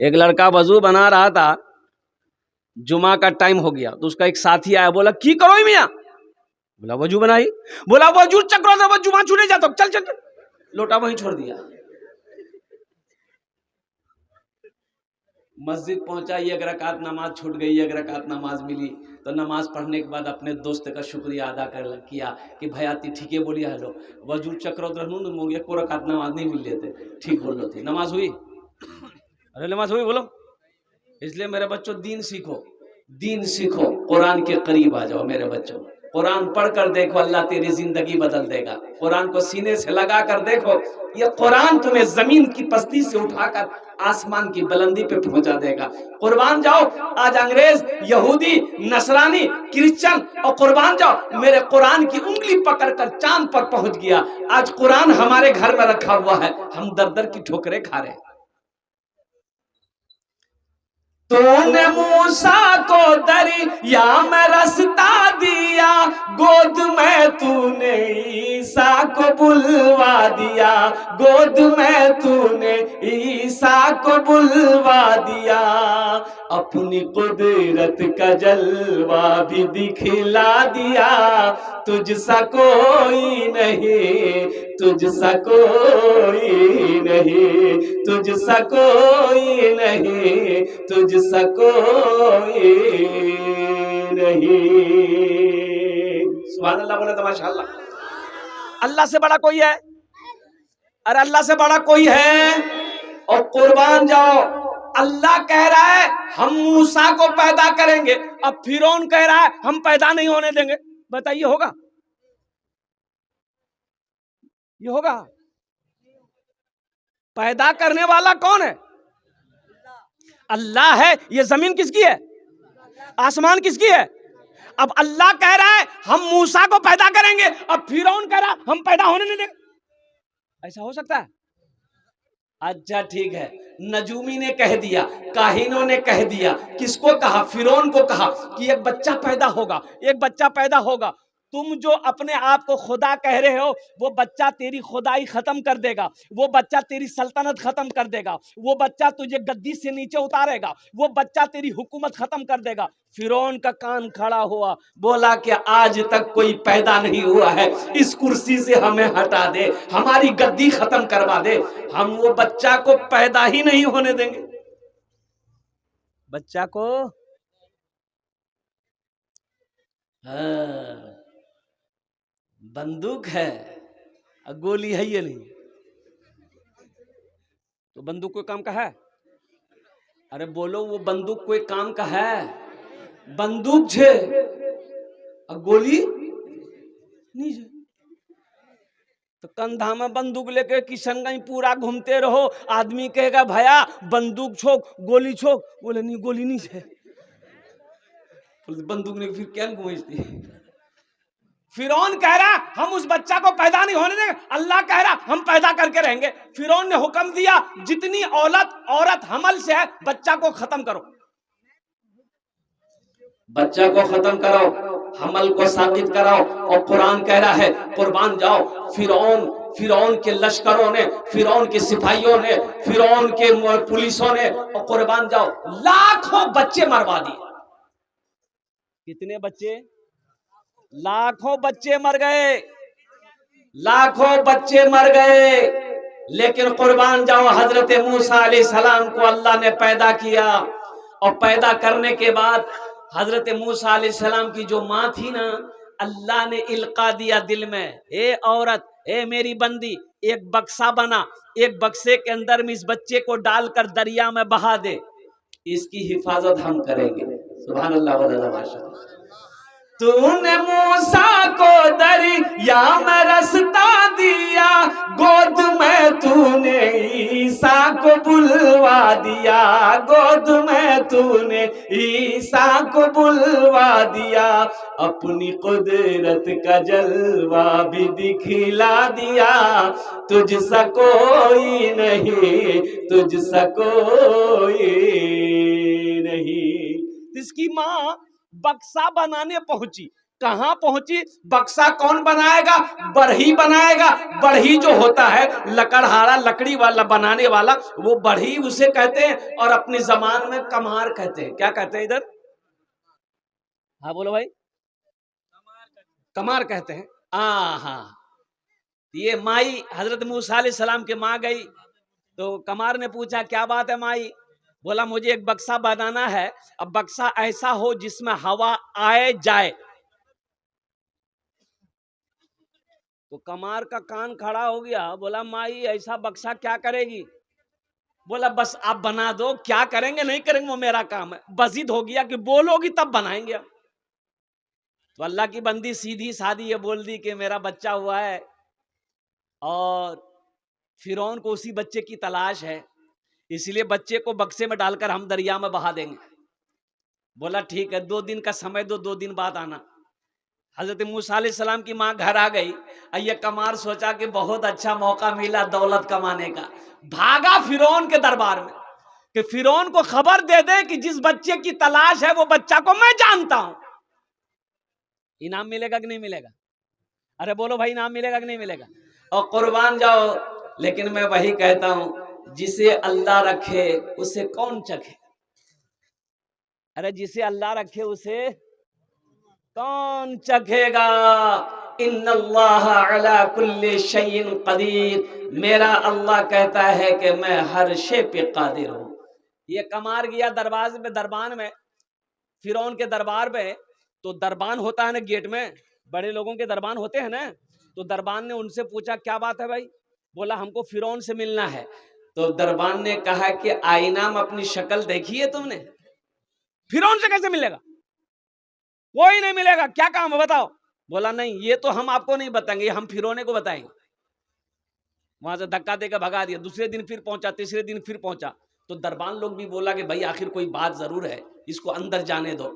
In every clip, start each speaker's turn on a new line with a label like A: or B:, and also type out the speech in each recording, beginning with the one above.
A: एक लड़का वजू बना रहा था, जुमा का टाइम हो गया तो उसका एक साथी आया, बोला की करो मियां? बोला वजू बनाई। बोला वजू चक्रो तो जुमा छूने जाता, चल चल चल, लोटा वहीं छोड़ दिया। मस्जिद पहुंचा, एक रकात नमाज छूट गई, एक रकात नमाज मिली तो नमाज पढ़ने के बाद अपने दोस्त का शुक्रिया अदा कर किया कि भैया ती ठीक है बोलिया हेलो वजू चक्रो रहनू को रकात नमाज नहीं मिल लेते, ठीक बोल लो थी, नमाज हुई? अरे नमाज हुई बोलो। इसलिए मेरे बच्चों दीन सीखो, दीन सीखो, कुरान के करीब आ जाओ मेरे बच्चों। कुरान पढ़कर देखो, अल्लाह तेरी जिंदगी बदल देगा। कुरान को सीने से लगा कर देखो, ये कुरान तुम्हें जमीन की पस्ती से उठाकर आसमान की बुलंदी पे पहुंचा देगा। कुर्बान जाओ, आज अंग्रेज, यहूदी, नसरानी, क्रिश्चियन और कुर्बान जाओ, मेरे कुरान की उंगली पकड़कर चांद पर पहुंच गया। आज कुरान हमारे घर में रखा हुआ है, हम दर दर की ठोकरें खा रहे हैं। तूने मूसा को दरिया में रास्ता दिया, गोद में तूने ईसा को बुलवा दिया, गोद में तूने ईसा को बुलवा दिया। अपनी कुदरत का जलवा भी दिखला दिया, तुझसा कोई नहीं, तुझसा कोई नहीं, तुझसा कोई नहीं, तुझसा कोई नहीं। सुभान अल्लाह बोले तो माशाअल्लाह। अल्लाह से बड़ा कोई है? अरे अल्लाह से बड़ा कोई है? और कुर्बान जाओ, अल्लाह कह रहा है हम मूसा को पैदा करेंगे, अब फिरौन कह रहा है हम पैदा नहीं होने देंगे। बताइए होगा? ये होगा? पैदा करने वाला कौन है? अल्लाह है। ये जमीन किसकी है? आसमान किसकी है? अब अल्लाह कह रहा है हम मूसा को पैदा करेंगे, अब फिरौन कह रहा है हम पैदा होने नहीं देंगे। ऐसा हो सकता है? अच्छा ठीक है, नजूमी ने कह दिया, काहिनों ने कह दिया, किसको कहा? फिरौन को कहा कि एक बच्चा पैदा होगा, एक बच्चा पैदा होगा। तुम जो अपने आप को खुदा कह रहे हो, वो बच्चा तेरी खुदाई खत्म कर देगा, वो बच्चा तेरी सल्तनत खत्म कर देगा, वो बच्चा तुझे गद्दी से नीचे उतारेगा, वो बच्चा तेरी हुकूमत खत्म कर देगा। फिरौन का कान खड़ा हुआ, बोला कि आज तक कोई पैदा नहीं हुआ है, इस कुर्सी से हमें हटा दे, हमारी गद्दी खत्म करवा दे, हम वो बच्चा को पैदा ही नहीं होने देंगे। बच्चा को हाँ, बंदूक है, गोली है ये नहीं, तो बंदूक कोई काम का है? अरे बोलो, वो बंदूक कोई काम का है? बंदूक छे और गोली नहीं छे, तो कंधा में बंदूक लेके किशनगंज पूरा घूमते रहो, आदमी कहेगा भैया बंदूक छोक, गोली छोक, बोले नहीं गोली नहीं छे, बंदूक ने फिर क्या घूमती। फिरौन कह रहा हम उस बच्चा को पैदा नहीं होने देंगे, अल्लाह कह रहा हम पैदा करके रहेंगे। फिरौन ने हुक्म दिया जितनी औरत हमल से है बच्चा को खत्म करो, बच्चा को खत्म करो, हमल को साबित कराओ। और कुरान कह रहा है कुर्बान जाओ, फिरौन के लश्करों ने, फिरौन के सिपाहियों ने, फिरौन के पुलिसों ने, और कुर्बान जाओ लाखों बच्चे मरवा दिए। कितने बच्चे? लाखों बच्चे मर गए, लाखों बच्चे मर गए। लेकिन कुर्बान जाओ, हजरत मूसा अलैहिस्सलाम को अल्लाह ने पैदा किया, और पैदा करने के बाद हजरत मूसा अलैहिस्सलाम की जो माँ थी ना, अल्लाह ने इल्का दिया दिल में, ए औरत, ए मेरी बंदी, एक बक्सा बना, एक बक्से के अंदर में इस बच्चे को डालकर दरिया में बहा दे, इसकी हिफाजत हम करेंगे। सुभान अल्लाह व माशाअल्लाह। तूने मूसा को दरिया में रास्ता दिया, गोद में तूने ईसा को बुलवा दिया, गोद में तूने ईसा को बुलवा दिया। अपनी कुदरत का जलवा भी दिखला दिया, तुझसा कोई नहीं, तुझसा कोई नहीं। इसकी माँ बक्सा बनाने पहुंची, कहां पहुंची? बक्सा कौन बनाएगा? बढ़ई बनाएगा। बढ़ई जो होता है लकड़हारा, लकड़ी वाला बनाने वाला, वो बढ़ई उसे कहते हैं, और अपनी जबान में कमार कहते हैं। क्या कहते हैं इधर? हाँ बोलो भाई। कमार कहते हैं। हाँ, ये माई हजरत मूसा अलैहिस्सलाम के माँ गई तो कमार ने पूछा क्या बात है माई? बोला मुझे एक बक्सा बनाना है। अब बक्सा ऐसा हो जिसमें हवा आए जाए। तो कमार का कान खड़ा हो गया, बोला माई ऐसा बक्सा क्या करेगी? बोला बस आप बना दो, क्या करेंगे नहीं करेंगे वो मेरा काम है। बजिद हो गया कि बोलोगी तब बनाएंगे। तो अल्लाह की बंदी सीधी सादी ये बोल दी कि मेरा बच्चा हुआ है और फिरौन को उसी बच्चे की तलाश है, इसलिए बच्चे को बक्से में डालकर हम दरिया में बहा देंगे। बोला ठीक है, 2 दिन का समय दो, 2 दिन बाद आना। हजरत मूसा अलैहिस्सलाम की माँ घर आ गई। ये कमार सोचा कि बहुत अच्छा मौका मिला दौलत कमाने का, भागा फिरौन के दरबार में कि फिरौन को खबर दे दे कि जिस बच्चे की तलाश है वो बच्चा को मैं जानता हूं। इनाम मिलेगा कि नहीं मिलेगा? अरे बोलो भाई, इनाम मिलेगा कि नहीं मिलेगा? और कुर्बान जाओ, लेकिन मैं वही कहता हूं जिसे अल्लाह रखे उसे कौन चखे? अरे जिसे अल्लाह रखे उसे कौन चखेगा? इन्नल्लाह अला कुल्ली शैइन कदीर। मेरा अल्लाह कहता है कि मैं हर शे पे कादिर हूं। ये कमार गया दरबार में, फिरौन के दरबार में। तो दरबान होता है ना गेट में, बड़े लोगों के दरबान होते हैं ना। तो दरबान ने उनसे पूछा क्या बात है भाई? बोला हमको फिरौन से मिलना है। तो दरबान ने कहा कि आईना में अपनी शक्ल देखी है तुमने? फिरौन से कैसे मिलेगा? कोई नहीं मिलेगा, क्या काम है बताओ? बोला नहीं, ये तो हम आपको नहीं बताएंगे, हम फिरौने को बताएंगे। वहां से धक्का देकर भगा दिया। दूसरे दिन फिर पहुंचा, तीसरे दिन फिर पहुंचा। तो दरबान लोग भी बोला कि भाई आखिर कोई बात जरूर है, इसको अंदर जाने दो।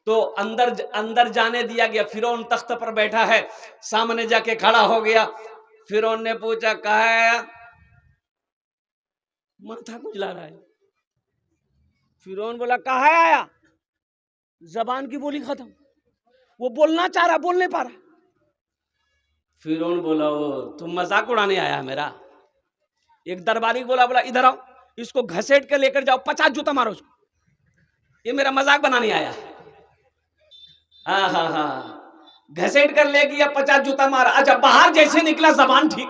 A: तो अंदर जाने दिया गया। फिरौन तख्त पर बैठा है, सामने जाके खड़ा हो गया। फिरौन ने पूछा कहा है? माथा खुजला रहा है। फिरौन बोला कहा है आया? जबान की बोली खत्म, वो बोलना चाह रहा, बोल नहीं पा रहा। फिरौन बोला वो तुम मजाक उड़ाने आया मेरा? एक दरबारी बोला इधर आओ, इसको घसीट के लेकर जाओ, 50 जूता मारो उसको, ये मेरा मजाक बनाने आया। हाँ, घसीट कर ले गया, 50 जूता मारा। अच्छा बाहर जैसे निकला जबान ठीक,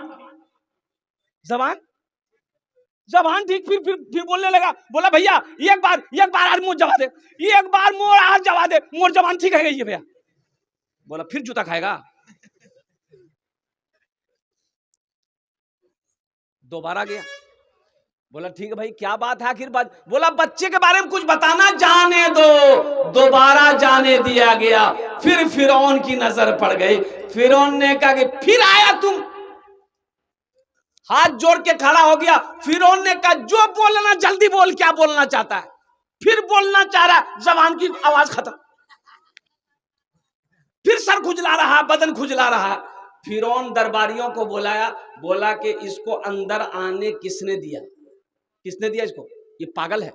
A: जबान ठीक, फिर बोलने लगा। बोला भैया एक बार आज मुंह जवा दे, एक बार मुंह आज जवा दे, मोर जबान ठीक है ये भैया। बोला फिर जूता खाएगा? दोबारा गया। बोला ठीक है भाई क्या बात है आखिर बात? बोला बच्चे के बारे में कुछ बताना, जाने दो। दोबारा जाने दिया गया। फिर फिरौन की नजर पड़ गई। फिरौन ने कहा कि फिर आया तुम? हाथ जोड़ के खड़ा हो गया। फिरौन ने कहा जो बोलना जल्दी बोल, क्या बोलना चाहता है? फिर बोलना चाह रहा, जबान की आवाज खत्म। फिर सर खुजला रहा, बदन खुजला रहा। फिरौन दरबारियों को बुलाया, बोला कि इसको अंदर आने किसने दिया? किसने दिया इसको? ये पागल है,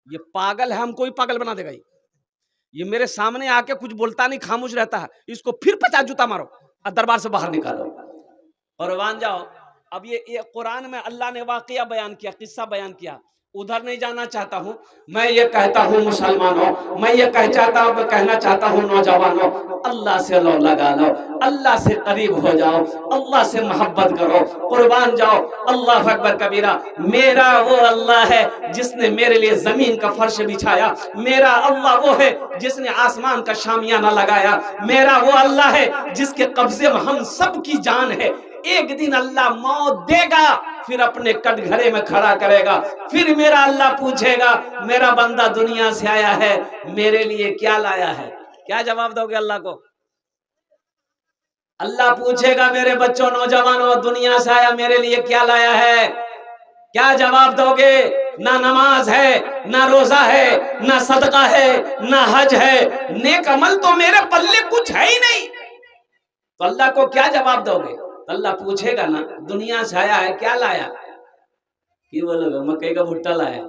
A: ये पागल है, हमको ही पागल बना देगा ये मेरे सामने आके कुछ बोलता नहीं, खामोश रहता है। इसको फिर 50 जूता मारो और दरबार से बाहर निकालो और मान जाओ। अब ये कुरान में अल्लाह ने वाकया बयान किया, किस्सा बयान किया। उधर नहीं जाना चाहता हूं। मैं ये कहता हूं मुसलमानों, मैं ये कहना चाहता हूं नौजवानों, अल्लाह से लो लगा लो, अल्लाह से करीब हो जाओ, अल्लाह से मोहब्बत करो, कुर्बान जाओ। अल्लाह अकबर कबीरा। मेरा वो अल्लाह है जिसने मेरे लिए जमीन का फर्श बिछाया। मेरा अल्लाह वो है जिसने आसमान का शामियाना लगाया। मेरा वो अल्लाह है जिसके कब्जे में हम सब की जान है। एक दिन अल्लाह मौत देगा, फिर अपने कटघरे में खड़ा करेगा। फिर मेरा अल्लाह पूछेगा मेरा बंदा दुनिया से आया है, मेरे लिए क्या लाया है? क्या जवाब दोगे अल्लाह को? अल्लाह पूछेगा मेरे बच्चों नौजवानों, दुनिया से आया मेरे लिए क्या लाया है? क्या जवाब दोगे? ना नमाज है, ना रोजा है, ना सदका है, ना हज है, नेक अमल तो मेरे पल्ले कुछ है ही नहीं। तो अल्लाह को क्या जवाब दोगे? अल्लाह पूछेगा ना दुनिया से आया है क्या लाया? कि बोलोगे मकई का भुट्टा लाया।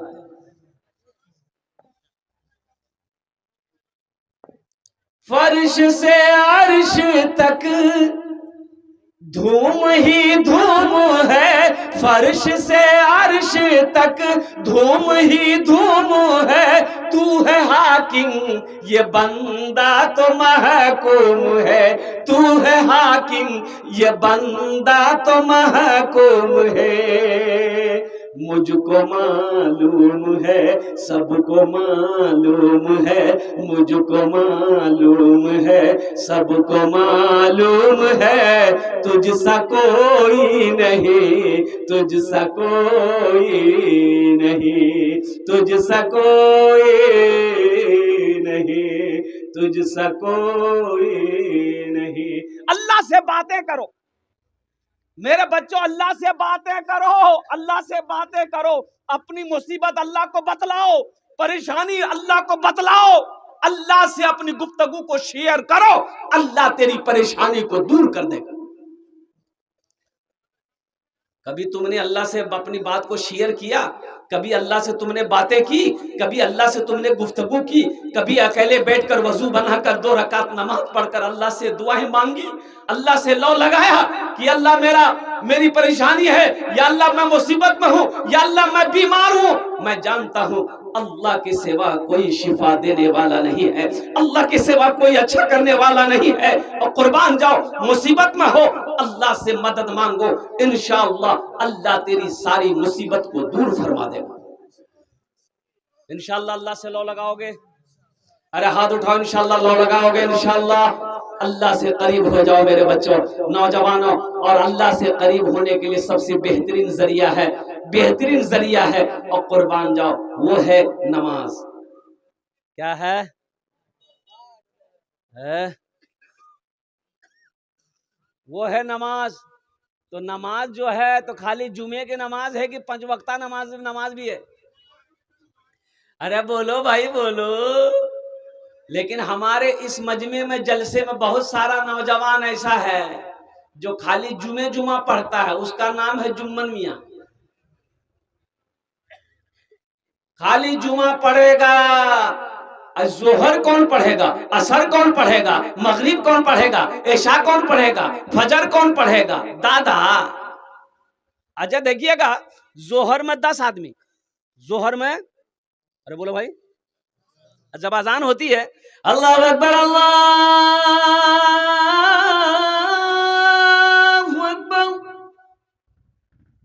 A: फर्श से अर्श तक धूम ही धूम है, फर्श से अर्श तक धूम ही धूम है। तू है हाकिम ये बंदा तो महकूम है, तू है हाकिम ये बंदा तो महकूम है। मुझको मालूम है सबको मालूम है, मुझको मालूम है सबको मालूम है। तुझसा कोई नहीं, तुझसा कोई नहीं, तुझसा कोई नहीं, तुझसा कोई नहीं। अल्लाह से बातें करो मेरे बच्चों, अल्लाह से बातें करो, अल्लाह से बातें करो। अपनी मुसीबत अल्लाह को बतलाओ, परेशानी अल्लाह को बतलाओ, अल्लाह से अपनी गुफ्तगू को शेयर करो, अल्लाह तेरी परेशानी को दूर कर देगा। कभी तुमने अल्लाह से अपनी बात को शेयर किया? कभी अल्लाह से तुमने बातें की? कभी अल्लाह से तुमने गुफ्तगू की? कभी अकेले बैठकर वजू बनाकर 2 रकात नमाज पढ़कर अल्लाह से दुआएं मांगी? अल्लाह से लौ लगाया कि अल्लाह मेरी परेशानी है, या अल्लाह मैं मुसीबत में हूँ, या अल्लाह मैं बीमार हूँ। मैं जानता हूँ अल्लाह के सिवा कोई शिफा देने वाला नहीं है, अल्लाह के सिवा कोई अच्छा करने वाला नहीं है। और कुर्बान जाओ, मुसीबत में हो अल्लाह से मदद मांगो, इंशाअल्लाह अल्लाह तेरी सारी मुसीबत को दूर फरमा देगा। इंशाअल्लाह अल्लाह से लौ लगाओगे? अरे हाथ उठाओ, इंशाअल्लाह लौ लगाओगे? इंशाअल्लाह अल्लाह से करीब हो जाओ मेरे बच्चों, नौजवानों। और अल्लाह से करीब होने के लिए सबसे बेहतरीन जरिया है, बेहतरीन जरिया है, और कुर्बान जाओ, वो है नमाज। क्या है? वो है नमाज। तो नमाज जो है तो खाली जुमे की नमाज है कि 5 वक्ता नमाज भी है? अरे बोलो भाई बोलो। लेकिन हमारे इस मजमे में जलसे में बहुत सारा नौजवान ऐसा है जो खाली जुमा पढ़ता है, उसका नाम है जुम्मन मियाँ। खाली जुमा पढ़ेगा, जोहर कौन पढ़ेगा, असर कौन पढ़ेगा, मगरिब कौन पढ़ेगा, ऐशा कौन पढ़ेगा, फजर कौन पढ़ेगा? दादा अच्छा देखिएगा, जोहर में 10 आदमी, जोहर में, अरे बोलो भाई, जब अजान होती है अल्लाह अकबर अल्लाहु अकबर,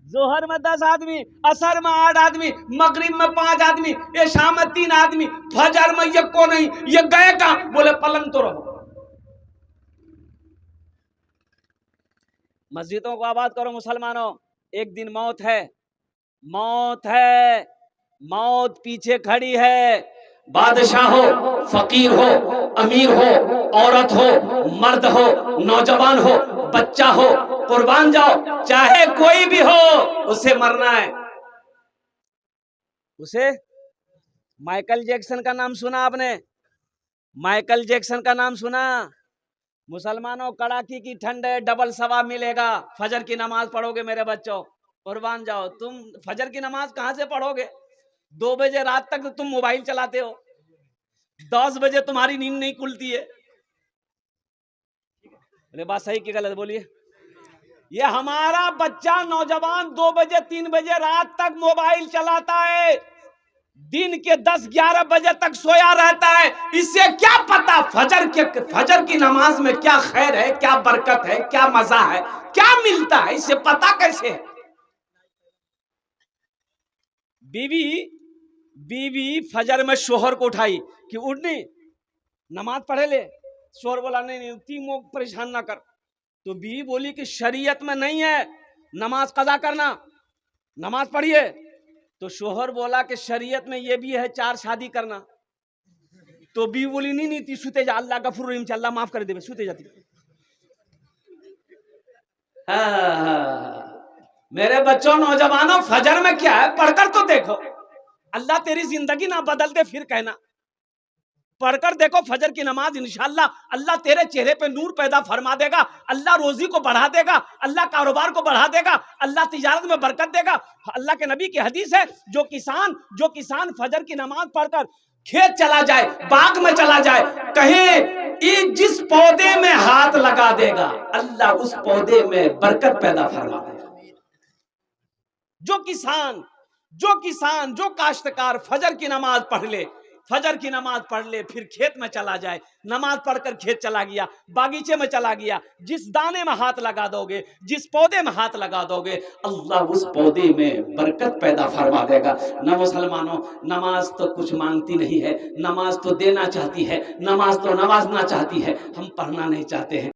A: जोहर में 10 आदमी, असर में 8 आदमी, मगरिब में 5 आदमी, ऐशा में 3 आदमी, फजर में ये को नहीं, ये गए कहां? बोले पलंग तो रहो। मस्जिदों को आबाद करो मुसलमानों, एक दिन मौत है, मौत है, मौत पीछे खड़ी है। बादशाह हो, फकीर हो, अमीर हो, औरत हो, मर्द हो, नौजवान हो, बच्चा हो, कुर्बान जाओ, चाहे कोई भी हो, उसे मरना है। उसे माइकल जैक्सन का नाम सुना आपने? माइकल जैक्सन का नाम सुना? मुसलमानों, कड़ाकी की ठंड है, डबल सवाब मिलेगा। फजर की नमाज पढ़ोगे मेरे बच्चों, कुर्बान जाओ। तुम फजर की नमाज कहां से पढ़ोगे? 2 बजे रात तक तो तुम मोबाइल चलाते हो, 10 बजे तुम्हारी नींद नहीं खुलती है। अरे बात सही कि गलत बोलिए? ये हमारा बच्चा नौजवान 2 बजे 3 बजे रात तक मोबाइल चलाता है, दिन के 10-11 बजे तक सोया रहता है। इससे क्या पता फजर की नमाज में क्या खैर है, क्या बरकत है, क्या मजा है, क्या मिलता है, इससे पता कैसे है? बीवी फजर में शोहर को उठाई कि उठनी नमाज पढ़े ले, शोहर बोला नहीं तीनों परेशान ना कर। तो बीवी बोली कि शरीयत में नहीं है नमाज कज़ा करना, नमाज पढ़िए। तो शोहर बोला कि शरीयत में ये भी है 4 शादी करना। तो बीवी बोली नहीं ती सुते जा, अल्लाह गफूर रहीम, अल्लाह माफ कर दे, सुते जाती। मेरे बच्चों नौजवानों, फजर में क्या है पढ़कर तो देखो, अल्लाह तेरी जिंदगी ना बदल दे फिर कहना। पढ़कर देखो फजर की नमाज, इंशाअल्लाह अल्लाह तेरे चेहरे पे नूर पैदा फरमा देगा, अल्लाह रोजी को बढ़ा देगा, अल्लाह कारोबार को बढ़ा देगा, अल्लाह तिजारत में बरकत देगा। अल्लाह के नबी की हदीस है, जो किसान फजर की नमाज पढ़कर खेत चला जाए, बाग में चला जाए, कहे ये जिस पौधे में हाथ लगा देगा अल्लाह उस पौधे में बरकत पैदा फरमा देगा। जो काश्तकार फजर की नमाज पढ़ ले, फजर की नमाज पढ़ ले, फिर खेत में चला जाए, नमाज पढ़कर खेत चला गया, बागीचे में चला गया, जिस दाने में हाथ लगा दोगे, जिस पौधे में हाथ लगा दोगे अल्लाह उस पौधे में बरकत पैदा फरमा देगा। न मुसलमानों, नमाज तो कुछ मांगती नहीं है, नमाज तो देना चाहती है, नमाज तो नवाजना चाहती है, हम पढ़ना नहीं चाहते हैं।